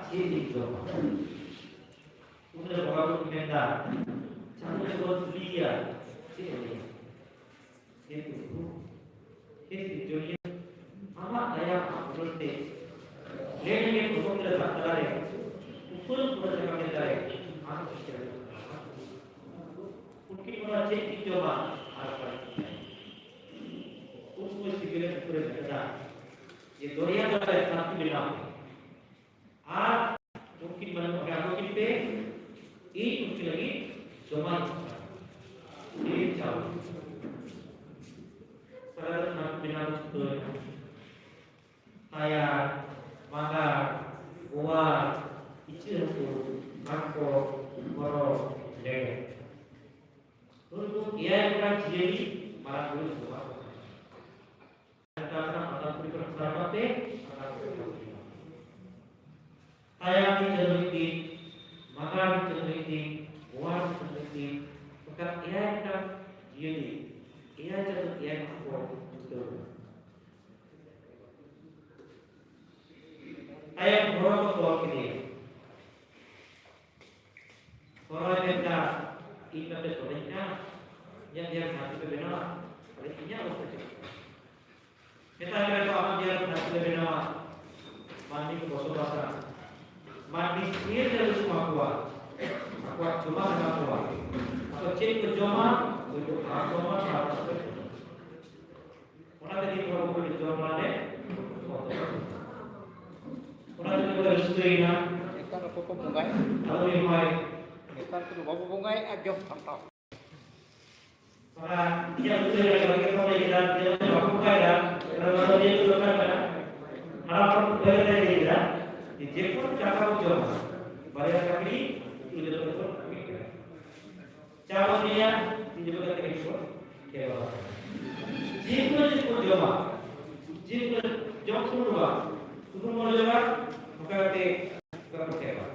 Jadi joma. Udah baru komentar. Jangan buat dia. Jadi itu dunia apa kayak apa deh. Lepas itu kita berkata ukur kita berkata apa sih? Mungkin mana cek joma apa? उसको cigarette पूरे करना ये दुनिया का इस्लाम की बिना आज मुमकिन बन गया मुमकिन पे एक मुमकिन लगी जमान ये चाहो सारा नाम बिना तो kaya maka gua itu aku moro deh untuk ia bukan jadi malah dulu semua karena akan beri sahabatnya kaya dijeliti maka dijeliti gua dijeliti maka ia bukan jadi ia jatuh ia aku betul ayat berapa keluar ini? Orang yang dah ingat sebenarnya yang dia mati benar, artinya apa saja. Kita kira apa dia mati benar, mandi ke bosok basah, mandi sihir dari semua kuat, kuat cuma dengan kuat, atau cek ke joma, untuk joma harus. Orang tadi kalau boleh joma deh, orang itu harus terima. Ikan apa bungai? Kalau dimai, Ikan itu apa bungai? Agak tantau. orang yang betul yang kita boleh jalan dia apa bungai dah. Kalau dia itu kan mana? Malah berada di dia. Di jepun cakap jom. Bayar kami itu betul. Cakap dia di jepun kita ikut. Kewa. Jepun jom. Jepun jom semua. Suku mau jalan, maka kita berkewa.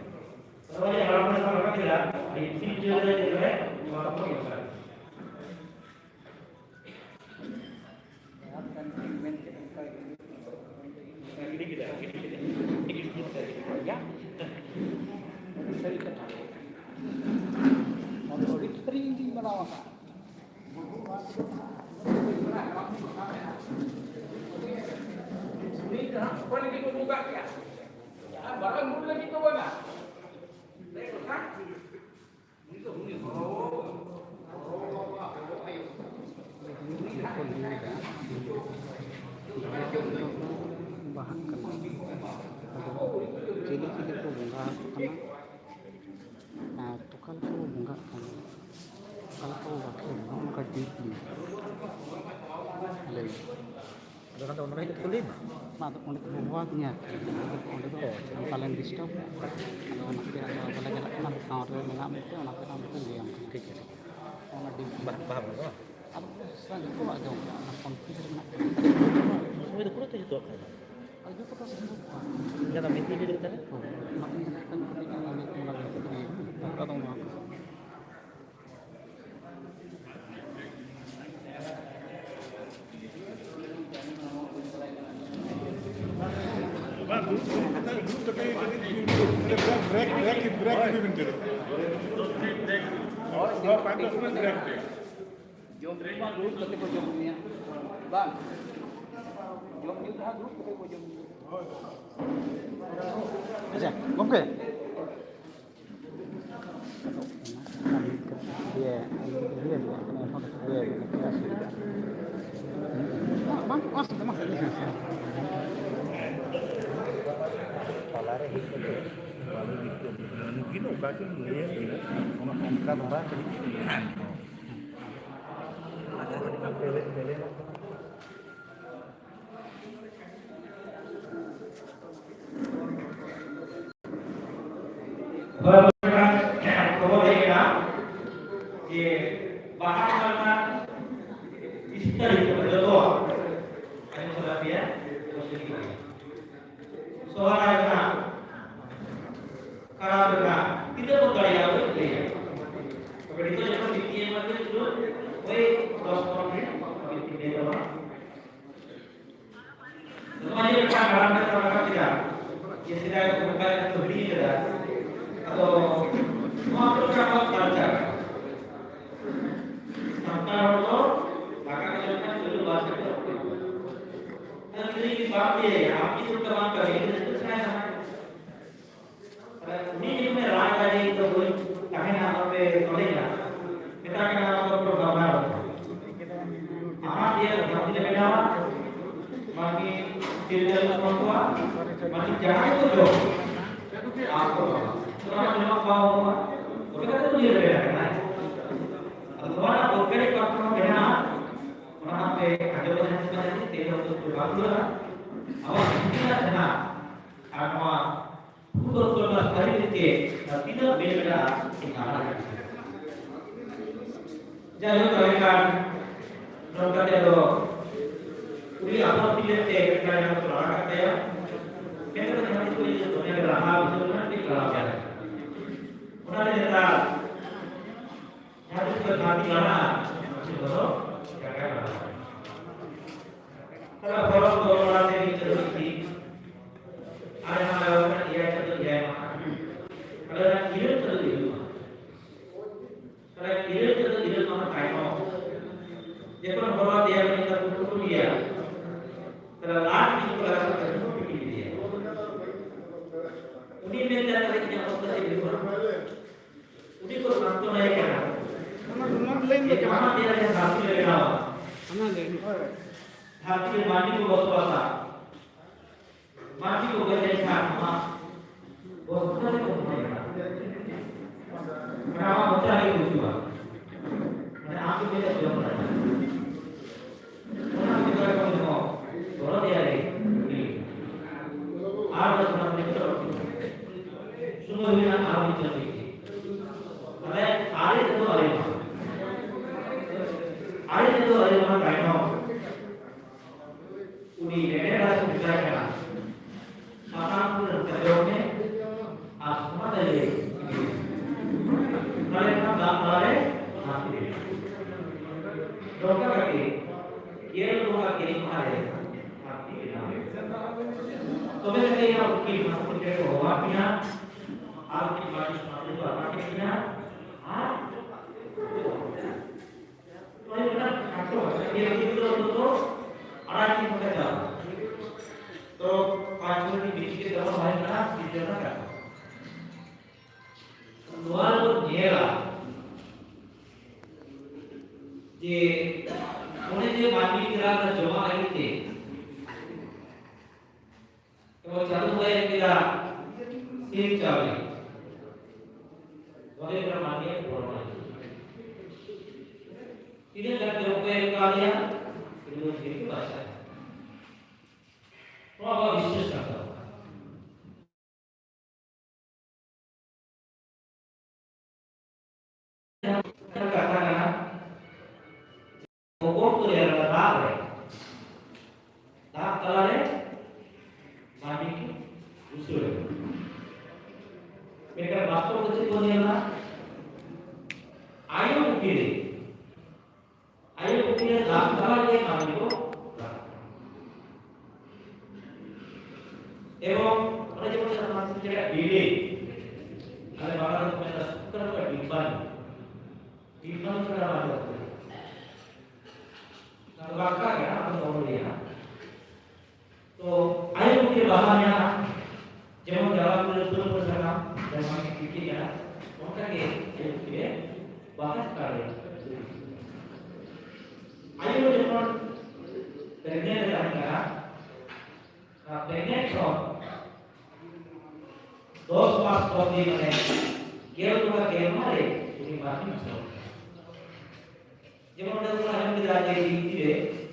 Kalau yang orang sama orang kita, di sini juga ada juga, orang pun kita. Ini kita, ya. Kalau sering di mana? Apa lagi kau buka ya? Barang dulu lagi kau mana? Cili-cili ko bunga kana tukal ko bunga kana tukal ko bakit maka deeply alay Orang tahu orang itu kulit. Mata ulit buatnya ulit ko ang paling disturb ano nanti ano pala kaya na counter na namin ko na kita mo diam ठीक है. ona di Paham tak? ano sa ko aja na configure na Semua itu kulit itu apa? ayo ko kasi mo Enggak tahu mesti dia kita. makanya kan ketika kami mulai dari atau mau break भी बनते Jom terima grup ketika ko jom niya. Bang. Jom niyo ta grup ketika ko jom. Aja, gomke. Dia Bang, masuk ke masuk. Palare itu. Lalu itu mungkin obatnya dia gitu. Orang angkat obat jadi. Ada pele-pele. ये बाहर करना इस तरह के बदलो है मतलब ये सोहरा का खराब का tidak bergaya betul तो begitu जब द्वितीय मध्य शुरू वही 10 मिनट द्वितीय दवा तो ये क्या कारण है क्या ये सिरा को बुखार तो बड़ी ya atau mau apa baca sampai itu maka kita dulu bahasa itu nanti ini bapak ya api itu teman kali itu saya ini में राजा जी तो कोई कहे ना पे करेगा kita kena apa program amat dia nanti benar bagi diri semua bagi jangan itu jo आपको थोड़ा दिमाग पाओ उनका तो ये रहेगा अब थोड़ा ओके करना बिना वहां पे आगे बढ़ने से पहले तेरे को बात हुआ अब kita ना apa untuk hari ini tidak beda dengan jadi mereka mereka itu uli apa tidak mereka yang berada kaya kita dengan itu itu yang ramah itu nanti kalau ada orang kita harus berhati mana itu jaga kalau orang ini terus ada orang dia itu dia kalau dia itu kalau dia itu mana kaino jepun bahwa dia minta kumpul dia kalau lagi itu kalau kumpul dia ini minta lagi yang apa itu ini kok nanti naik kan ये कहाँ दे रहे हैं हाथी लेना हाथी माटी को बहुत पासा माटी को गले छा हाँ बहुत सारे को बनेगा मैं आप बच्चा नहीं पूछूंगा मैं आपके लिए जॉब करना है उन्हें कितना कम हो थोड़ा दिया है आज बस मैं अपने को सुनो भी ना आप भी चलती थी अरे आरे तो अरे mana kaino uni daerah sudah kena akan pun terjadi asma dari mereka tak boleh mati dokter kaki ये लोग के हमारे मati तो मैं कहते हैं कि मस्तिष्क को हुआ बिना आपकी बात सुनते तो आपके बिना हाँ ये benar satu dia itu ada di mereka तो पांच मिनट बीच के दौरान हमारे ना वीडियो ना कर luar nyela जे उन्हें जो मानवी किरा का जमा आई थी तो चालू हुआ है किरा सिर चावली वही प्रमाणीय बोलना ini kan diupai kalian ilmu diri bahasa apa bisnis kata katakan pokok tu yang berada tak terlalu mandi usul mereka basto kecil punya ayo begini ayo punya dalam dia kami itu এবং আমরা যেমন সমাজে যেটা বিলে আরে বাবা তো মেরা শুক্র का डिब्बा छड़ा वाला तो वाका क्या हम बोल रहे हैं तो आयो के बहाने যেমন জবাব করে পড়ছিলাম যেমন কি না ওটাকে এর বাহাত করে ayo যেমন প্রেগনেন্ট থাকা প্রেগনেন্ট হওয়া 10 মাস পর দিন মানে কেউ তোমার কেউ মারে তুমি বাকি নষ্ট যেমন আমরা আমি রাজে দিতে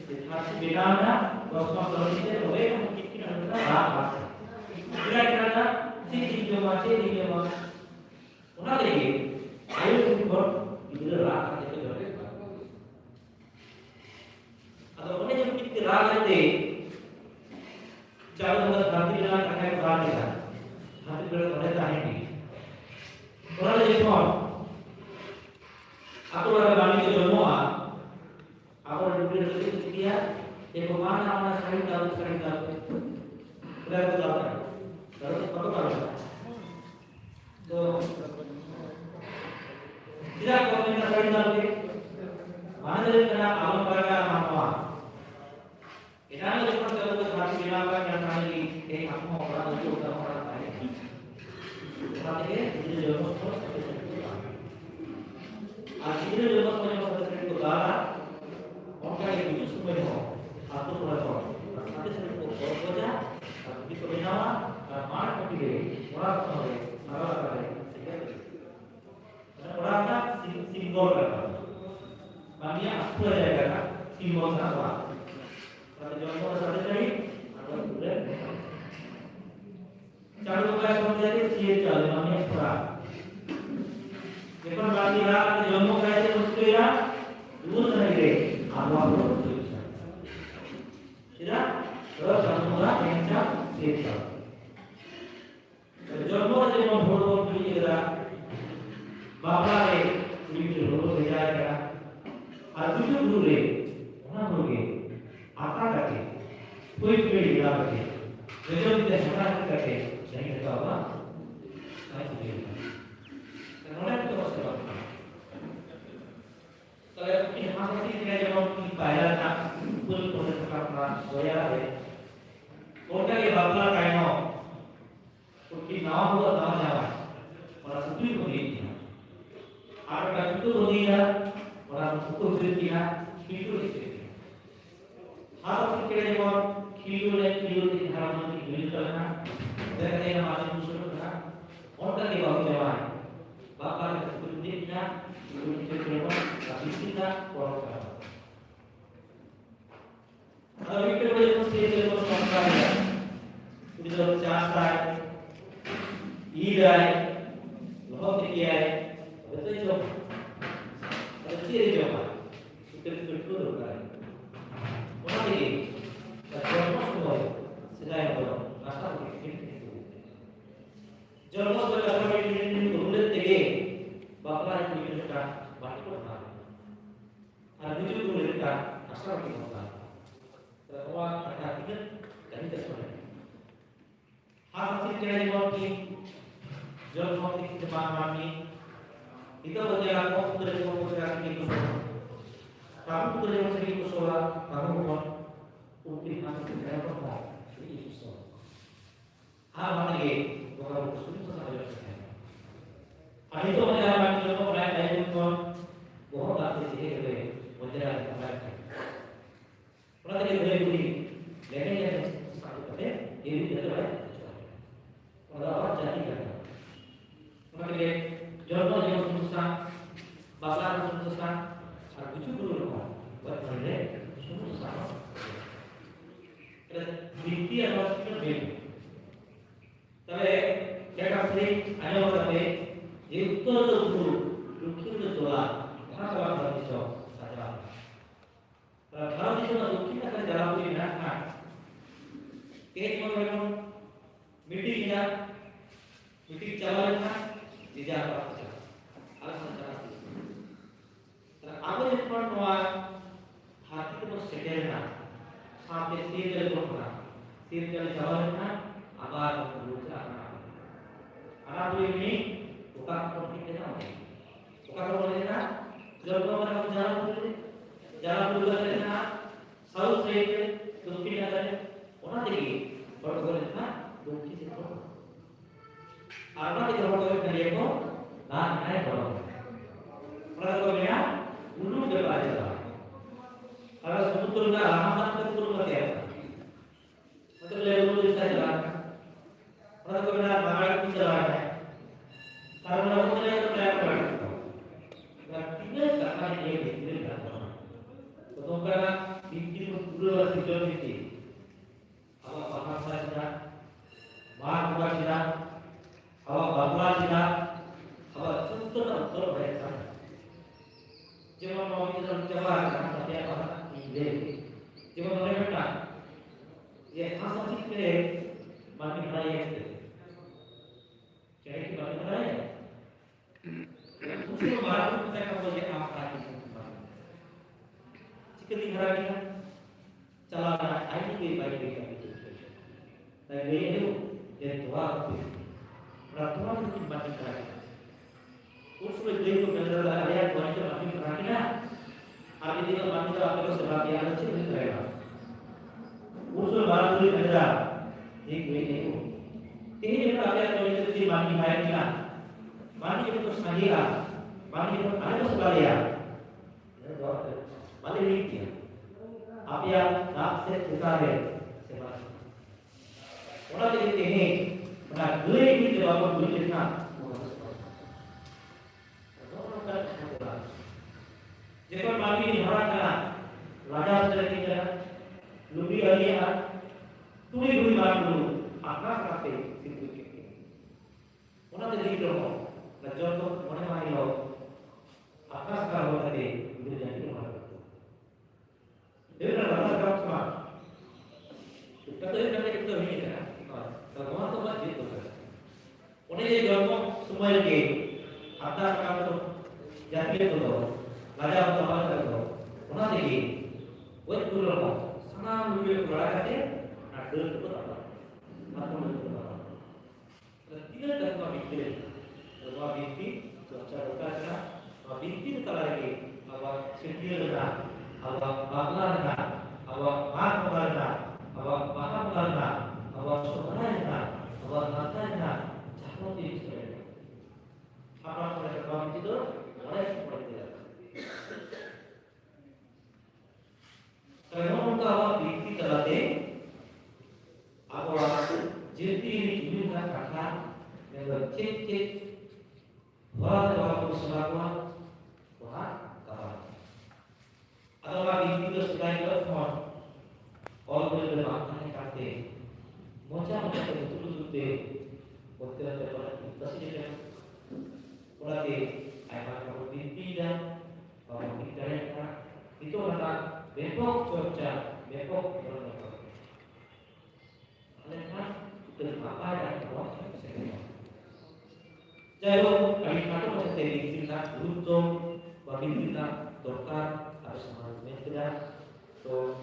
যে থাকি বেটানা 10 মাস পর দিতে হবে এবং কি না রাত আছে এটা কেননা সেই দিন আছে দিন ওনা দেখে আয়ু পর ইদুর রাত আছে ধরে atau उन्हें जब कितने रात रहते चारों तरफ धरती ना करने के बाद निकला धरती पर बड़े ताने भी उन्होंने देखो आपको वाला बानी के जन्म हुआ आपको डुप्लीकेट करके किया देखो मान हमारा शरीर का उधर को जाता है डर तो पता orang sampai salah kali karena orang tak simbol kan banyak apa ya kan simbol apa kalau contoh satu tadi atau bulan चालू का समझा के सीए चल हमने पूरा ये पर बाकी रहा कि जम्मू का है उसको या दूर नहीं गए आप लोग सीधा तो जम्मू का एंचा सीए चल जम्मू का जो भोर भोर भी करा बाबा रे भी जो भेजा करा और कुछ दूर रे वहां हो गए आता करके कोई भी गिरा करके जो भी हटा करके नहीं रहता होगा नहीं होगा karena itu masih apa kalau ini masih tidak jauh di bayar nak pun proses karena soya ada orang yang bakal kaya उसकी नाव हुआ नाव जावा और सुतुई को दी आर का सुतु को दिया और सुतु को दिया खीलू को दिया हाथ से केले को खीलू की धारा में खीलू करना देखते हैं हमारे मुसलमान ना और का के बाबू जवान बाबा ने सुतु दिया खीलू के केले काफी सीधा और का अब एक बड़े को से को समझा है इधर चार side Irai, loh kiai, betul coba, ada ciri coba, itu dulu kan, mana lagi, kalau semua sedang apa, asal begini, kalau semua kalau begini dulu lagi, bapak yang begini kan, bapak kan, ada tujuh dulu kan, asal begini kan, kalau ada tiga, dan tidak semua, hasil kerja di जब हम एक जमाना मानी इतना बदला को पूरे को पूरा करने को काम पूरे को सही को सोला काम को पूरी काम को करना पड़ता है ये सो हाँ माने ये वो को सुन सकता है अभी तो बदला मानी जो को लाइन लाइन को बहुत आते थे वे बदला का पता नहीं वे पूरी लेने ये करते ये भी करते हैं और जाति करते Makanya jodoh yang susah, bapak yang susah, aku juga dulu buat mereka susah. Kita binti atau kita binti. Tapi kita sering ada orang yang itu dulu, lukis itu jual, mana kalau kita bisa saja. Kalau bisa lukis akan jalan begini nak. Kita memang meeting jalan nak. Tidak apa saja, alasan cara sih. Apa yang pertama hati itu bersejarah, sampai sihir jadi jawabannya agar berusaha. Anak ini bukan konflik dengan orang, bukan orang dengan jodoh mereka jalan dulu dengan saus saja, mungkin ada orang tinggi, berdoa dengan mungkin itu. Apa kita berdoa dengan dia nah naik berdoa. Kalau dia dulu berbaca. Kalau sebetulnya amat betul dia. Betul dia dulu bisa jalan. Kalau dia bagai bicara. Karena dia itu kayak apa? Artinya akan dia berjalan. Betul karena bikin dulu harus dijodohi. Apa bahasa saja, bahasa saja. Awak bapa tidak, awak contoh bahasa. Jika mau kita mencoba, tapi apa ini? Jika mereka, ya asal sih kere, bagi raya itu. Jadi bagi raya. Mungkin baru kita akan boleh apa itu. Jika diharapkan, calon air itu baik itu. Tapi itu dia tua. Peraturan itu dibanding terakhir. Usul itu benar ada yang wanita banding terakhir. Arti tidak banding apa itu sebagai alat itu terakhir. Usul baru itu benar. Ini. Ini kita ada wanita itu dibanding terakhir. Banding itu sahaja. Banding itu ada sebaliknya. Banding ini. Apa yang nak set kita ada. Orang ini Nah, gue ini jawab gue kita. Jika kami diharapkan, raja sudah tidak lebih alias, tuli dulu baru apa kata situ kita. Mana jadi dulu, raja tu mana main lo, apa sekarang tadi itu jadi mana? Dia dah raja sekarang semua. Kita tu kita ini kan, semua tu macam itu. Orang yang jawab semua lagi, atas sekarang tu jadi itu. Raja untuk apa itu? Orang lagi, buat dulu apa? Sama dulu berada di, ada itu apa? Apa itu apa? Tidak ada apa bikin, apa bikin, cuaca berkata, apa bikin tak lagi, apa sendiri dah, apa bangla dah, apa mak dah, apa paham dah, apa sebenarnya dah, apa nata dah, jangan tidak. Apa mereka kawan itu? Mereka seperti itu. Kalau kita awak bukti terade, awak jadi ini juga kata yang cek wah awak berselawat, wah kawan. Atau lagi kita sudah telepon, all boleh bermakan kate, macam betul deh, betul kita sih berarti ayat kamu bukti dan kalau kita itu adalah Depok cuaca, Depok berapa? Karena apa dan apa Jauh kami kata macam tadi kita beruntung bagi kita dokter harus mengajar so